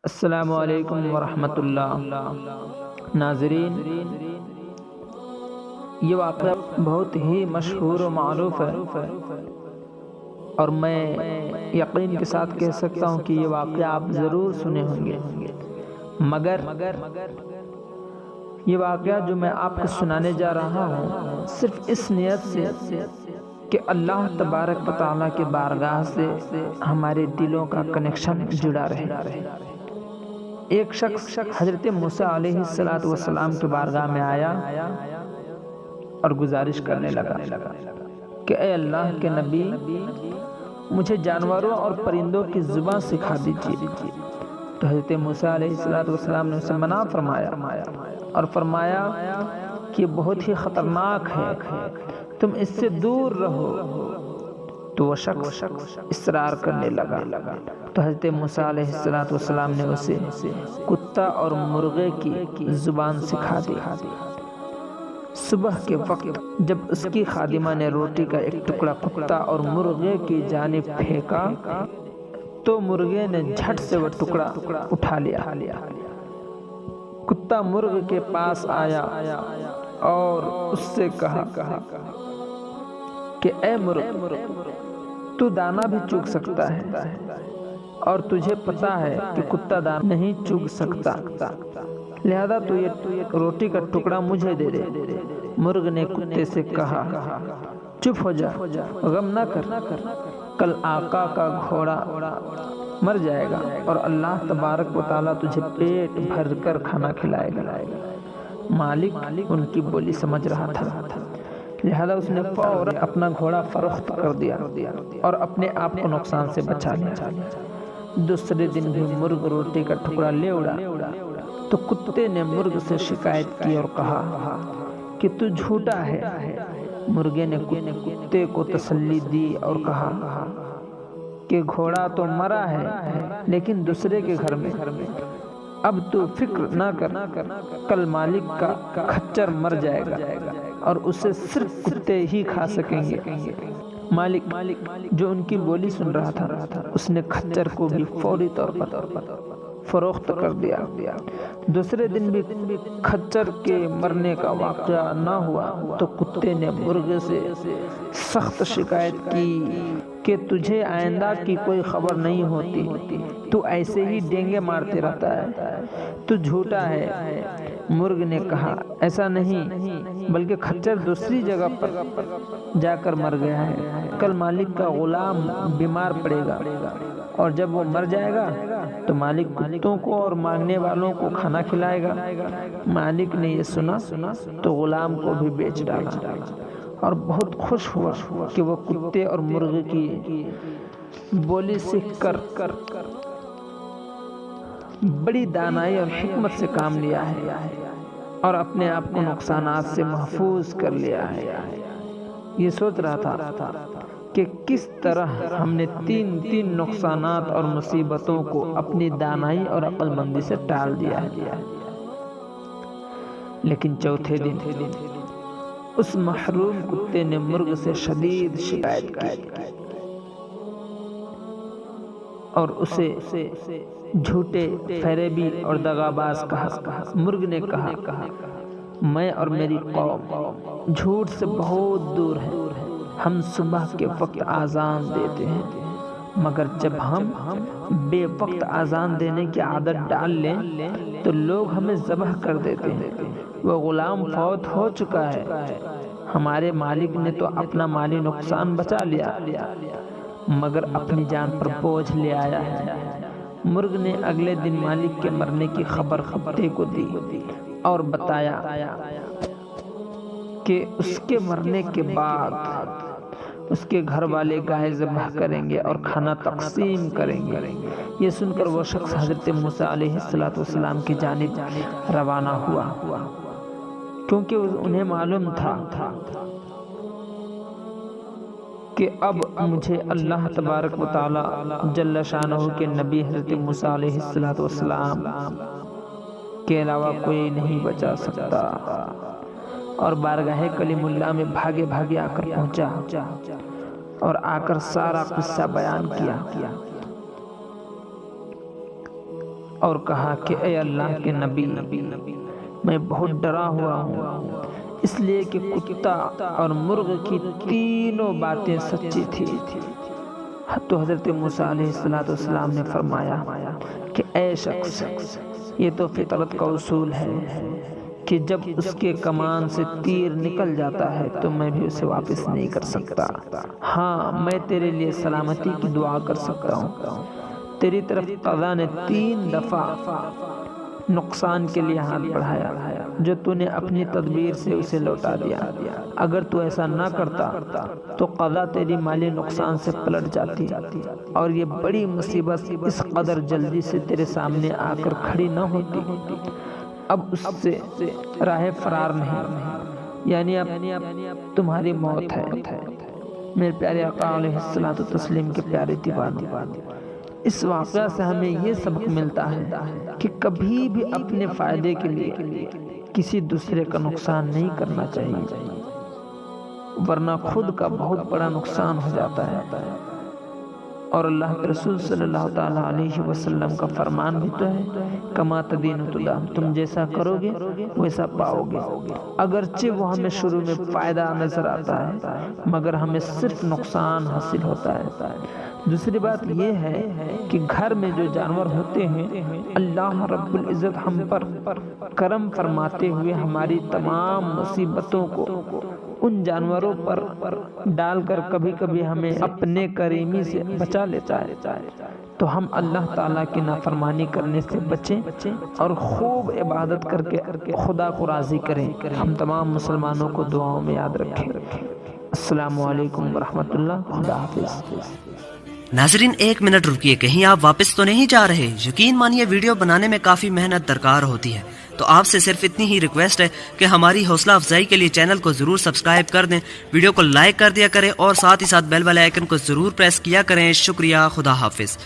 السلام علیکم ورحمۃ اللہ۔ ناظرین، یہ واقعہ بہت ہی مشہور و معروف ہے اور میں یقین کے ساتھ کہہ سکتا ہوں کہ یہ واقعہ آپ ضرور سنے ہوں گے، مگر یہ واقعہ جو میں آپ کو سنانے جا رہا ہوں صرف اس نیت سے کہ اللہ تبارک و تعالیٰ کے بارگاہ سے ہمارے دلوں کا کنیکشن جڑا رہے۔ ایک شخص حضرت موسیٰ علیہ السلام کے بارگاہ میں آیا اور گزارش کرنے لگا کہ اے اللہ کے نبی، مجھے جانوروں اور پرندوں کی زبان سکھا دیجیے۔ تو حضرت موسیٰ علیہ السلام نے اسے منع فرمایا اور فرمایا کہ یہ بہت ہی خطرناک ہے، تم اس سے دور رہو۔ تو وہ شخص اصرار کرنے لگا تو حضرت موسیٰ علیہ السلام نے اسے کتا اور مرغے کی زبان سکھا دی۔ صبح کے وقت جب اس کی خادمہ نے روٹی کا ایک ٹکڑا کتا اور مرغے کی جانب پھینکا تو مرغے نے جھٹ سے وہ ٹکڑا اٹھا لیا۔ کتا مرغ کے پاس آیا اور اس سے کہا کہ اے مرغ، تو دانا بھی چوگ سکتا ہے اور تجھے پتا ہے کہ کتا دانا نہیں چوگ سکتا، لہذا تو یہ روٹی کا ٹکڑا مجھے دے دے۔ مرغ نے کتے سے کہا چپ ہو جا، غم نہ کر، کل آقا کا گھوڑا مر جائے گا اور اللہ تبارک و تعالیٰ تجھے پیٹ بھر کر کھانا کھلائے گا۔ مالک ان کی بولی سمجھ رہا تھا، لہذا اس نے فوراً اپنا گھوڑا فروخت کر دیا اور اپنے آپ کو نقصان سے بچا لیا۔ دوسرے دن بھی مرغ روٹی کا ٹکڑا لے اڑا تو کتے نے مرغ سے شکایت کی اور کہا کہ تو جھوٹا ہے۔ مرغے نے کتے کو تسلی دی اور کہا کہ گھوڑا تو مرا ہے لیکن دوسرے کے گھر میں، اب تو فکر نہ کر، کل مالک کا کھچر مر جائے گا اور اسے صرف کتے ہی کھا سکیں گے۔ مالک جو ان کی بولی سن رہا تھا، اس نے کھچر کو بھی فوری طور پر فروخت کر دیا۔ دوسرے دن بھی کھچر کے مرنے کا واقعہ نہ ہوا تو کتے نے مرغے سے سخت شکایت کی کہ تجھے آئندہ کی کوئی خبر نہیں ہوتی، تو ایسے ہی ڈینگے مارتے رہتا ہے، تو جھوٹا ہے۔ مرغ نے کہا ایسا نہیں، بلکہ کھچر دوسری جگہ پر جا کر مر گیا ہے، کل مالک کا غلام بیمار پڑے گا اور جب وہ مر جائے گا تو مالک کتوں کو اور مانگنے والوں کو کھانا کھلائے گا۔ مالک نے یہ سنا تو غلام کو بھی بیچ ڈالا اور بہت خوش ہوا کہ وہ کتے اور مرغے کی بولی سیکھ کر بڑی دانائی اور حکمت سے کام لیا ہے اور اپنے آپ کو نقصانات سے محفوظ کر لیا ہے۔ یہ سوچ رہا تھا کہ کس طرح ہم نے تین نقصانات اور مصیبتوں کو اپنی دانائی اور عقل مندی سے ٹال دیا ہے، لیکن چوتھے دن اس محروم کتے نے مرغ سے شدید شکایت کی اور اسے جھوٹے، فریبی اور دغاباز کہا۔ مرغ نے کہا میں اور میری قوم جھوٹ سے بہت دور ہے، ہم صبح کے وقت اذان دیتے ہیں، مگر جب ہم بے وقت اذان دینے کی عادت ڈال لیں تو لوگ ہمیں ذبح کر دیتے ہیں۔ وہ غلام فوت ہو چکا ہے، ہمارے مالک نے تو اپنا مالی نقصان بچا لیا مگر اپنی جان پر بوجھ لے آیا ہے۔ مرغ نے اگلے دن مالک کے مرنے کی خبر کتے کو دی اور بتایا کہ اس کے مرنے کے بعد اس کے گھر والے گائے ذبح کریں گے اور کھانا تقسیم کریں گے۔ یہ سن کر وہ شخص حضرت موسیٰ علیہ السلام کی جانب روانہ ہوا، کیونکہ انہیں معلوم تھا کہ اب مجھے اللہ تبارک و تعالیٰ جل شانہ کے نبی حضرت موسیٰ علیہ السلام کے علاوہ کوئی نہیں بچا سکتا، اور بارگاہ کلیم اللہ میں بھاگے آ کر پہنچا اور آ کر سارا قصہ بیان کیا اور کہا کہ اے اللہ کے نبی، میں بہت ڈرا ہوا ہوں، اس لیے کہ کتا اور مرغ کی تینوں باتیں سچی تھی۔ تو حضرت موسیٰ علیہ السلام نے فرمایا کہ اے شخص، یہ تو فطرت کا اصول ہے کہ جب اس کے کمان سے تیر نکل جاتا ہے تو میں بھی اسے واپس نہیں کر سکتا۔ ہاں، میں تیرے لیے سلامتی کی دعا کر سکتا ہوں۔ تیری طرف قضا نے 3 دفعہ نقصان کے لیے ہاتھ بڑھایا، جو تو نے اپنی تدبیر سے اسے لوٹا دیا۔ اگر تو ایسا نہ کرتا تو قضا تیری مالی نقصان سے پلٹ جاتی اور یہ بڑی مصیبت اس قدر جلدی سے تیرے سامنے آ کر کھڑی نہ ہوتی۔ اب اس سے راہ فرار نہیں، یعنی اب تمہاری موت ہے۔ میرے پیارے آقا علیہ الصلوۃ والتسلیم کے پیارے دیوان، اس واقعہ سے ہمیں یہ سبق ملتا ہے کہ کبھی بھی اپنے فائدے کے لیے کسی دوسرے کا نقصان نہیں کرنا چاہیے، ورنہ خود کا بہت بڑا نقصان ہو جاتا ہے۔ اور اللہ کے رسول صلی اللہ تعالیٰ علیہ وسلم کا فرمان بھی تو ہے، کما تدین تدان، تم جیسا کرو گے ویسا پاؤ گے۔ اگرچہ وہ ہمیں شروع میں فائدہ نظر آتا ہے مگر ہمیں صرف نقصان حاصل ہوتا ہے۔ دوسری بات یہ ہے کہ گھر میں جو جانور ہوتے ہیں، اللہ رب العزت ہم پر کرم فرماتے ہوئے ہماری تمام مصیبتوں کو ان جانوروں پر ڈال کر کبھی کبھی ہمیں اپنے کریمی سے بچا لیتا ہے۔ تو ہم اللہ تعالیٰ کی نافرمانی کرنے سے بچیں اور خوب عبادت کر کے خدا کو راضی کریں۔ ہم تمام مسلمانوں کو دعاؤں میں یاد رکھیں۔ السلام علیکم ورحمۃ اللہ، خدا حافظ۔ ناظرین، 1 منٹ رکیے، کہیں آپ واپس تو نہیں جا رہے؟ یقین مانیے ویڈیو بنانے میں کافی محنت درکار ہوتی ہے، تو آپ سے صرف اتنی ہی ریکویسٹ ہے کہ ہماری حوصلہ افزائی کے لیے چینل کو ضرور سبسکرائب کر دیں، ویڈیو کو لائک کر دیا کریں اور ساتھ ہی ساتھ بیل والے آئیکن کو ضرور پریس کیا کریں۔ شکریہ، خدا حافظ۔